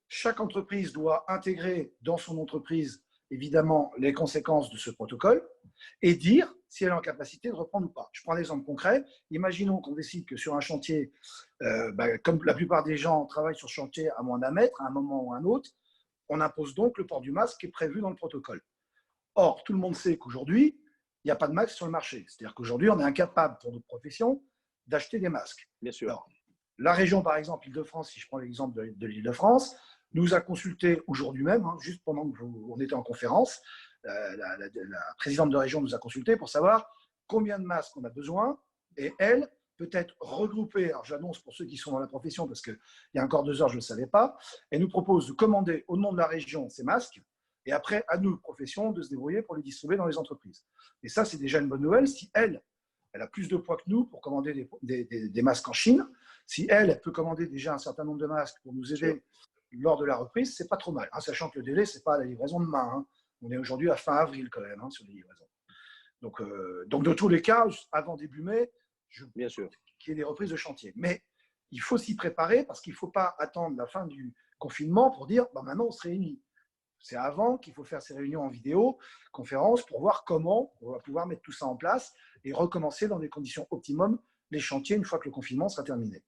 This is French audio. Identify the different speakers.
Speaker 1: Chaque entreprise doit intégrer dans son entreprise, évidemment, les conséquences de ce protocole et dire si elle est en capacité de reprendre ou pas. Je prends un exemple concret. Imaginons qu'on décide que sur un chantier, comme la plupart des gens travaillent sur chantier à moins d'un mètre, à un moment ou à un autre, on impose donc le port du masque qui est prévu dans le protocole. Or, tout le monde sait qu'aujourd'hui, il n'y a pas de masque sur le marché. C'est-à-dire qu'aujourd'hui, on est incapable, pour notre profession, d'acheter des masques.
Speaker 2: Bien sûr.
Speaker 1: Alors, la région, par exemple, Île-de-France, si je prends l'exemple de l'Île-de-France, nous a consulté aujourd'hui même, juste pendant que on était en conférence, la présidente de région nous a consulté pour savoir combien de masques on a besoin et elle, peut-être regrouper, alors j'annonce pour ceux qui sont dans la profession parce qu'il y a encore 2 heures, je ne le savais pas, elle nous propose de commander au nom de la région ces masques et après, à nous, profession, de se débrouiller pour les distribuer dans les entreprises. Et ça, c'est déjà une bonne nouvelle. Si elle a plus de poids que nous pour commander des masques en Chine, si elle peut commander déjà un certain nombre de masques pour nous aider lors de la reprise, c'est pas trop mal, sachant que le délai, c'est pas la livraison demain. On est aujourd'hui à fin avril quand même sur les livraisons. Donc, de tous les cas, avant début mai,
Speaker 2: Bien sûr.
Speaker 1: qu'il y ait des reprises de chantier. Mais il faut s'y préparer parce qu'il ne faut pas attendre la fin du confinement pour dire maintenant on se réunit. C'est avant qu'il faut faire ces réunions en vidéo, conférence, pour voir comment on va pouvoir mettre tout ça en place et recommencer dans des conditions optimum les chantiers une fois que le confinement sera terminé.